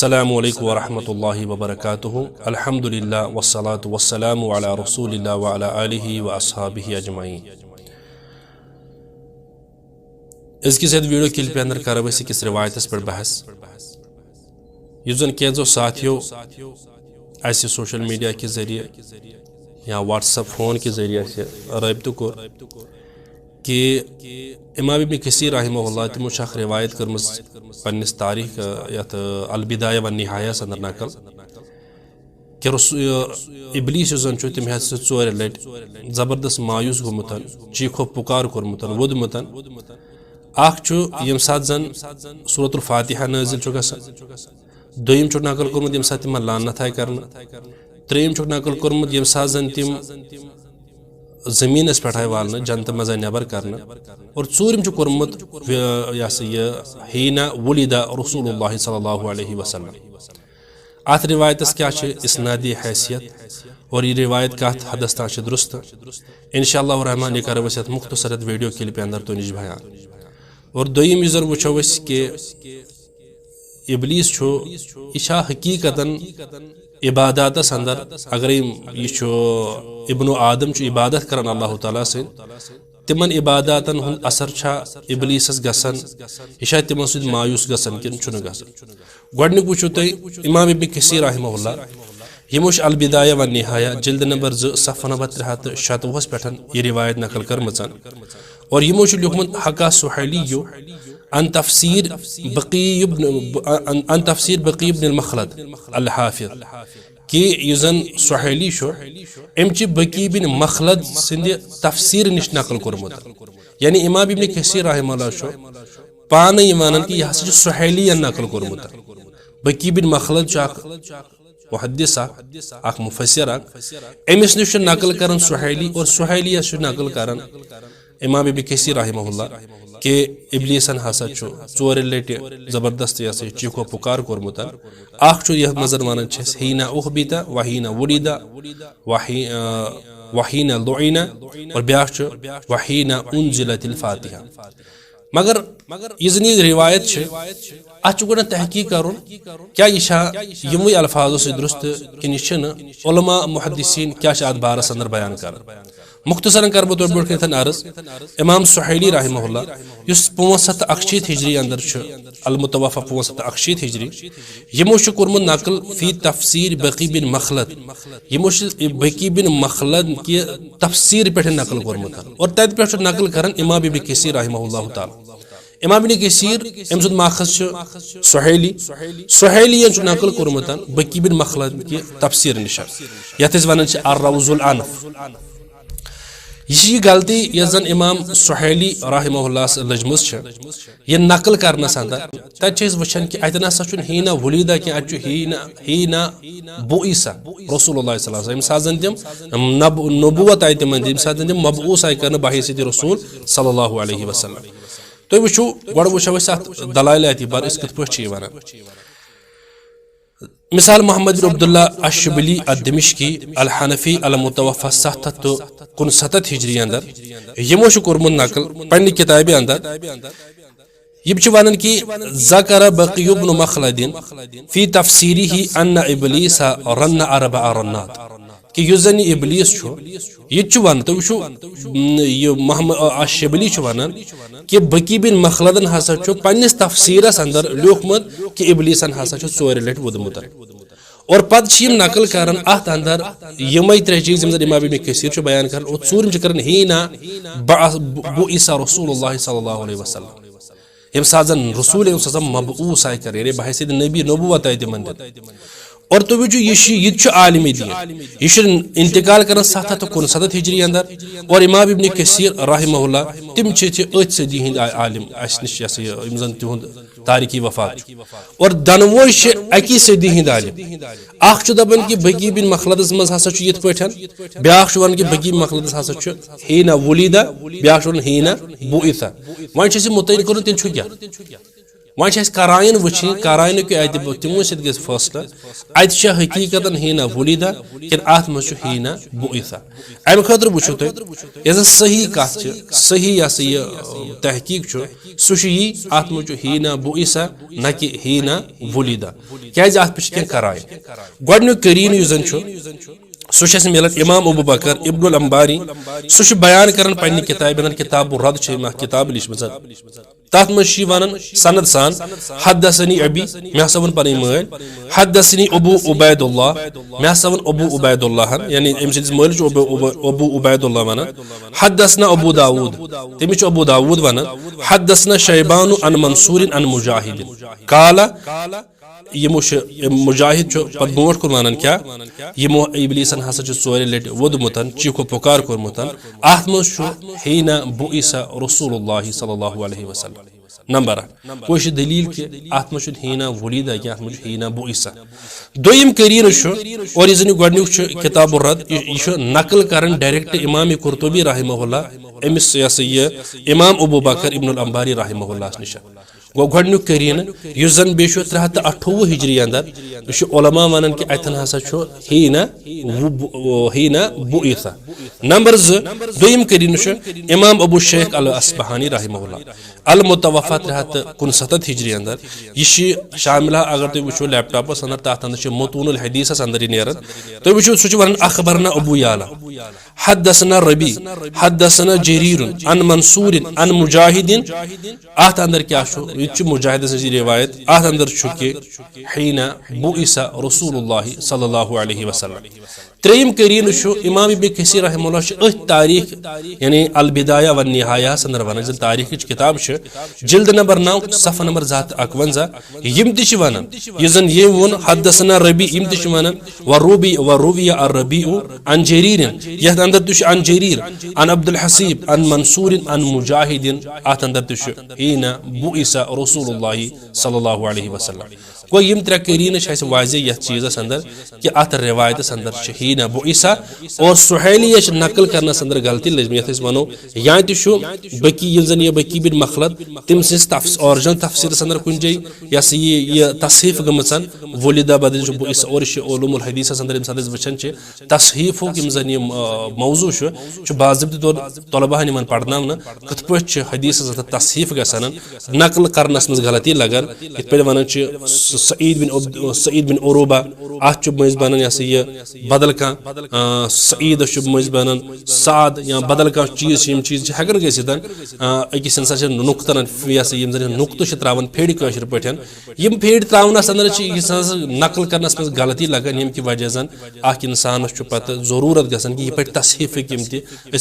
अस्सलामु अलैकुम वरहमतुल्लाहि वबरकातुहु अल्हम्दुलिल्लाह वस्सलातु वस्सलामु अला रसूलिल्लाह व अला आलिहि व अस्हाबिहि अजमाइन। इसके साथ वीडियो क्लिप के अंदर कर किस रिवायत पर बहस युजन कैजो साथियों ऐसे सोशल मीडिया के जरिए या व्हाट्सएप फ़ोन के ज़रिए से रब्त को कि इमाम इब्न कसीर रहमहुल्लाह तमो रिवायत कर पन्निस तारीख यथ अलबिदाया व निहाया अंदर नकल कि इबलीस युजन तम चोर लट ज़बरदस्त मायूस गोमुतन चीखो पुकार कोरमुतन वोदमुतन यम सात जन सूरतुल फातिहा नाजिल गसान दोयम नकल कोरमुत यम सात तिम लानत आय कर त्रेम नकल कोरमुत यम सात जन तिम ज़मीनस पे वालना जन्नत मज़ नबर करना और चूरम कोरमुत हीना वुलिदा रसूलुल्लाह सल्लल्लाहु अलैहि वसल्लम। अत रिवायतस क्या इसनादी हैसियत और ये रिवायत कत हदस तान दुरुस्त इंशाअल्लाह रहमान ये कर मुख्तसरत वीडियो क्लिप अंदर तो निज बयान। और दोयम यूजर वो कि इबलीस यह हकीकतन इबादत अंदर अगर यह इब्न आदम इबादत कर अल्लाह ताला से तिमन इबादतन हुन असर इबलीसस गसन यह तिमन सद मायूस गसन कि गो वो तुम इमाम इब्न कसीर रहमहुल्लाह यमो अलबिदाया व निहाया जिल्द नंबर 2 सफ़ा नंबर 357 पे यह रिवायत नकल कर और यमो लिखमुत हका सुहैलियो अन तफसीर बकी इब्न मखलद अल हाफिज कि युजन सुहैली अमच बकी बिन मखलद सिंध तफसीर निश नकल कोरमुत यानी इमाम इब्न कसीर रहमहुल्लाह पान वन कि यह सुहैली नकल कोरमुत बकी बिन मखलद मुहद्दिस मुफस्सिर अमिस निश नकल कर सुहैली और सुहैली नकल कर इमाम इब्न कसीर रहमहुल्लाह के इबलीसन हसा चोर लट जबरदस्त चीखो पुकार कोरमुत यह मजर वन हीना उहबिता वहीना वुलिदा वहीना लुइना और ब्याह वहीना उनजिलतिल फातिहा। मगर यह रिवायत अत गो तहकीक कर क्या यह यम अल्फाजों से दुरुस्त कि उलमा मुहद्दिसीन क्या अत बारस अंदर बयान कर मुख्तसरन कर बह तोड़ अर्ज इमाम सुहैली रहमहुल्लाह 561 हिजरी अंदर अलमुतवफ़ा 561 हिजरी यमो कोरमुत नकल फी तफसीर बकी बिन मखलद यमो बकी बिन मखलद के तफसीर पे नकल कोरमुत और तत पे नकल कर इमाम इब्न कसीर रहमहुल्लाह ताला। इमाम इब्न कसीर अमि माखज सुहैली नकल कोरमुत बकी बिन मखलद के तफसीर निश यथ वन अर्रौजुल अनफ। यह गलती यह जन इमाम सुहैली रहमहुल्लाह लजमस यह नकल करनस अंदर तत वुचान कि अत नसा हीना वुलिदा कि अत हीना बुईसा रसूलुल्लाह सल्लल्लाहु अलैहि वसल्लम साजन तिम नबुवत आय तिम साजन तिम मबऊस आय कर बहैसियत रसूल सल्लल्लाहु अलैहि वसल्लम। तो वो गो वो दलाइल एतबार इस कत पे वन मिसाल मोहम्मद बिन अब्दुल्लाह अश्शबली अद-दिमश्की अल हनफी अल मुतवफ़ा 759 हिजरी अंदर यमो कोरमुत नकल पन्नी किताब अंदर यह वन कि ज़कर बकी इब्न मखलदिन फी तफसीरिही अन्न इबलीस रन्न अरबअ रन्नात कि युजन इबलीस यह वन तो मोहम्मद अश्शबली वन कि बकी बिन मखलदन हसा पन्निस तफसीरस अंदर लिखमुत कि इबलीसन हसा 4 लट वोदमुत और पत नकल कर अत अंदर यमे 3 चीज इमाम इब्न कसीर बयान कर और चूरम कर हीना बुईसा रसूलुल्लाह सल्लल्लाहु अलैहि वसल्लम यम साजन रसूल मबऊस आय कर बहैसियत नबी नबुवत आय तिमन और तो यह आलिम दीन यह इंतकाल कर 759 हिजरी अंदर और इमाम इब्न कसीर रहमहुल्लाह तिम अथ सदी हिंद आलिम नश तिहुंद तारीखी वफात और दनवो अकी सदी हिंद आलिम दपान कि बकी बिन मखलदस मज हसा यथ पे ब्या वन कि बकी मखलदस हसा हीना वुलिदा ब्या हीना बुईसा वन मुतैन कर तेल क्या वह करायन वुचन करायन के तिमो सत गस फैसला अत हकीकत हीना वलीदा कि अत मज हीना बुइसा अम खतर वुचो तुम सही कत सही यह तहकीक सह अत मज हीना बुइसा न कि हीना वलीदा क्या अत पे कराय गोडन्युक करीन युस जन सह मिलन इमाम अबू बकर इब्नुल अंबारी सह बयान कर पन्ने किताब किताब रद किताब लिखम तथ मज वन सनद सान हदसनी अबी मे हसा वन पन मल हदसनी अबू उबैदुल्लाह मे हसा वन अबू उबैदुल्लाह यानी अम मल अबू उबैदुल्लाह वन हदसना अबू दाऊद तमिस अबू दाऊद वन हदसना शैबान अन मंसूर अन मुजाहिद काला यमो मुजाहिद पे ब्रोट कुन वन क्या यमो इबलीसन हसा चोर लट वोदमुतन चीखो पुकार कोरमुतन अत मज हीना बुइसा रसूलुल्लाह सल्लल्लाहु अलैहि वसल्लम नंबर वो दलील कि अत मज हीना वलीदा कि अत मज हीना बुइसा दोयम करीन और यह जन गोडन्युक किताब रद यह नकल कर डायरेक्ट इमाम कुर्तुबी रहमहुल्लाह अमिस यह इमाम अबू बकर इब्नुल अंबारी रहमहुल्लाह निश गो गोडन्युक करीन यह जन बे 328 हिजरी अंदर उलमा वन कि अतन हसा हीना बुइसा नंबर 2 दोयम करीन इमाम अबू शेख अल अस्बहानी रहमहुल्लाह अल मुतवफ़ा 369 हिजरी अंदर यह शामिल अगर तुम वो लैपटॉपस अंदर तथ अंदर मतूनुल हदीस अंदर नेरन तुम वो सह वन अखबरना अबू याला हदसना रबी हदसना जरीर अन मंसूर अन मुजाहिदिन अत अंदर क्या मुजाहिद सजी रिवायत अत अंदर हीना बुइसा रसूलुल्लाह सल्लल्लाहु अलैहि वसल्लम त्रेयम करीन इमाम इब्न कसीर रहमहुल्लाह तारीख यानी अल बिदाया व निहाया संदर वन तारीख किताब जिल्द नंबर 9 सफ़ा नंबर 51 यम ति वन यजन ये वन हदसना रबी यम ति वन व रूबिया अर रबीउ अन जरीर यह अंदर तुश अन जरीर अन अब्दुल हसीब अन मंसूर अन मुजाहिदिन अत अंदर तुश हीना बुइसा रसूलुल्लाह सल्लल्लाहु अलैहि वसल्लम गो यम त्रे करीन वाज़े यह चीज़ अंदर कि अत रिवायत अंदर हीना बुइसा और सुहैली नकल करना अंदर गलती लजम ये वनो या बकी जन यह बकी बिन मखलद तम सरिजिनल तफसीर अंदर कुन जाए यह तसहीफ गमन वलिदा बदल बुइसा और उलूमुल हदीस अंदर वचन तसहीफो यम जन यह मौजू बाज़ाब्त तौर तलबाहन इन पढ़ना कथ पे हदीस तसहीफ गसान नकल करनस मज गलती लगन इत पे वन सईद बिन उरूबा अत मज बन यह बदल कह सईद मज बन साद या बदल कह चीज चीज हेकन गसित अकिस इंसान नुक्तन यह नुक्त त्रावन फेड़ कशर पे यम फेड़ त्रावनस अंदर नकल करनस मज गलती लगन यम कि वजह जन अख इंसान पे जरूरत गसान कि यह पे तसहीफ यम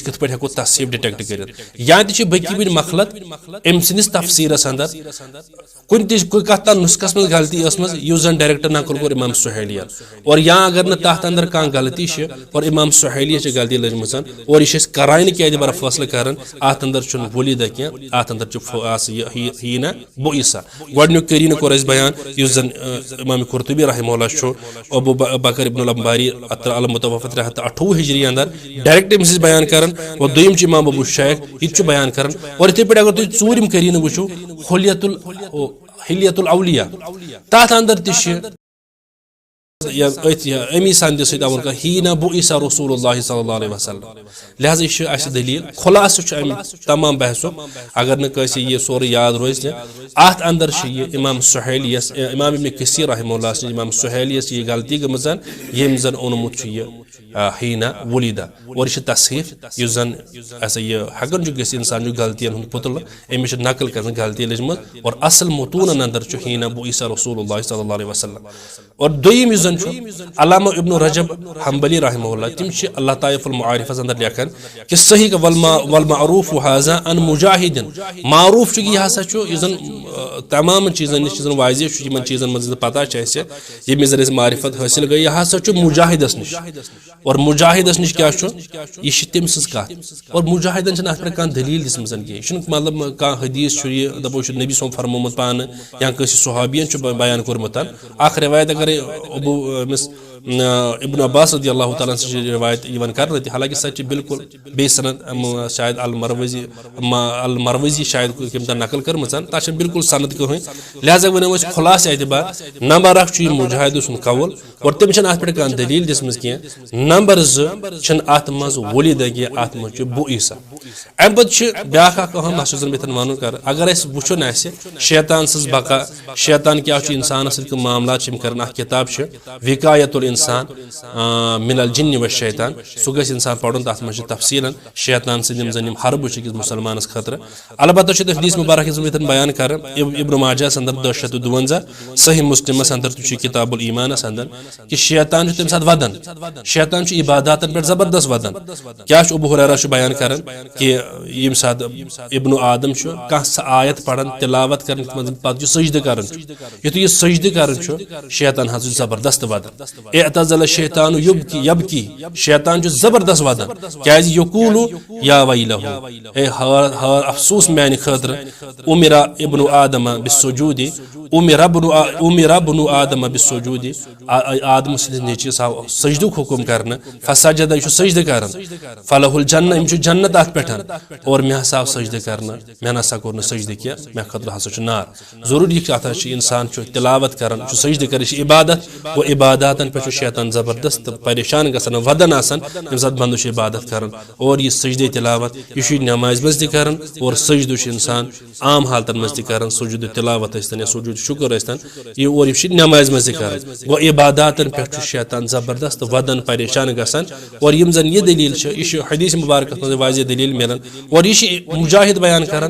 कत पे हेको तसहीफ डिटेक्ट कर या बकी बिन मखलत अम सिंदिस तफसीरस अंदर कुन कत नुस्खस मज गलती उस जन डायरेक्टर नकल कोर इमाम सुहैलिया और या अगर न तथ अंदर कह गलती और इमाम सुहैलिया गलती लजम और यह करायन क्या बार फैसला कर अत अंदर वलीदा कह अत अंदर हीना बुइसा गोडन्युक करीन कोर बयान उस जन इमाम कुर्तुबी रहमहुल्लाह अबू बकर इब्नुल अंबारी अल मुतवफ़ा 328 हिजरी अंदर डायरेक्ट अमिस बयान कर और दोयम इमाम अबू शेख यह बयान कर और इथे पे अगर तुम चूरिम करीन वो हिलियतुल औलिया तथ अंदर अमी संद सत हीना बुइसा रसूलुल्लाह सल्लल्लाहु अलैहि वसल्लम लिहाजा यह दलील खुलास तमाम बहसो अगर न यह सोर याद रोज अत अंदर इमाम सुहैलियस इमाम इब्न कसीर रहमहुल्लाह इमाम सुहैलियस यह गलती गमन यम जन ओनमुत हीना वलीदा और यह तसहीफ यह जन यह हेकन इंसान गलतियन हूं पुतल अमिस नकल कर गलती लजम और असल मतून अंदर हीना बुइसा रसूलुल्लाह सल्लल्लाहु अलैहि वसल्लम और दोयम यह अल्लामा इब्न रजब हम्बली रहमहुल्लाह तिम अल्लाह ताइफुल मुआरिफ अंदर लेखन कि सही वल मारूफ हाजा अन मुजाहिदिन मारूफ यह हसा यह तमाम चीजन निश वाज़े इन चीजन मज पता ये जन मारिफत हासिल गई यह हसा मुजाहिदस निश और मुजाहिदस निश क्या यह तम सज कत और मुजाहिदन अत पे दलील दिसम कह मतलब कह हदीस दपो नबी सोम फरमोमुत पान या कस सहाबियन बयान कोरमुत अख रिवायत अगर इब्न अब्बास रज़ी अल्लाह तआला से रिवायत यवन कर रही थी, हालांकि सच बिल्कुल बेसनद शायद अल-मरवज़ी शायद किमता नकल कर ता बिल्कुल सनद कहीं, लिहाजा वन खुलास एतबार नंबर अख मुजाहिद सुन कौल और तम अत पे दलील दिसम कह। नंबर 2 अत मज वलीदगी अत मज बु ईसा। अम पे ब्या अहम मसलन बेतन वन कर अगर वुन शैतान सज बका शैतान क्या इंसान मामला कर किताब विकायतुल इंसान मिनल जिन्न व शैतान सह गस इंसान पढ़न तथ मज तफसीलन शैतान सम जन हरब मुसलमान खतर। अलबत्ता हदीस मुबारक बयान कर इब्न माजा अंदर 252 सही मुस्लिम अंदर किताबुल ईमान अंदर कि शैतान तम साथ वदन शैतान इबादत पे जबरदस्त वदन। क्या अबू हुरैरा बयान कर कि यम साथ इब्न आदम कह आयत पढ़न तिलावत कर पे सजद कर यु सजद कर शैतान हज जबरदस्त वदन। एतज़ल शैतान यबकी शैतान जबरदस्त वदन क्या यकूलु या वैलहु अफसोस मैंने खतर उमिरा इब्न आदम बिस्सुजूदी उमिरा इब्न आदम बिस्सुजूदी आदम नीचे सजदुक हुकुम करना फसजद सजद कर फलहुल जन्न जन्नत अत पे और मे हसा सजद करना मे नसा कोर सजद क्या मे खतर हसा नार। जरूरी अत इंसान तिलावत कर सजद कर इबादत वो इबादतन पे शैतान जबरदस्त परेशान गसान वदन आसान यम साथ बंद इबादत कर और यह सजद तिलावत यह नमाज मज कर और सजद इंसान आम हालतन मज कर सजद तिलावत या सजद शुक्र यह और यह नमाज मज कर वो इबादतन पे शैतान जबरदस्त वदन परेशान गसान। और यम जन यह दलील यह हदीस मुबारक मज वाज़ेह दलील मिलान और यह मुजाहिद बयान कर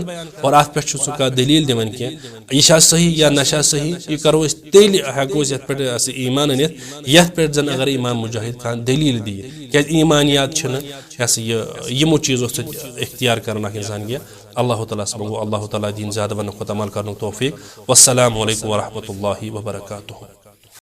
और अत पे कह दलील दिवन कह यह सही या नशा सही यह करो तेल हेको ये पे ईमान अनित ये पे जन अगर इमाम मुजाहिद खान दलील दी क्या ईमानियात यमो चीज़ों से इख्तियार करना इंसान गया। अल्लाह ताला से मंगो अल्लाह ताला दीन ज़्यादा वन खुद अमल करने तौफीक। वस्सलामु अलैकुम व रहमतुल्लाहि व बरकातुहू।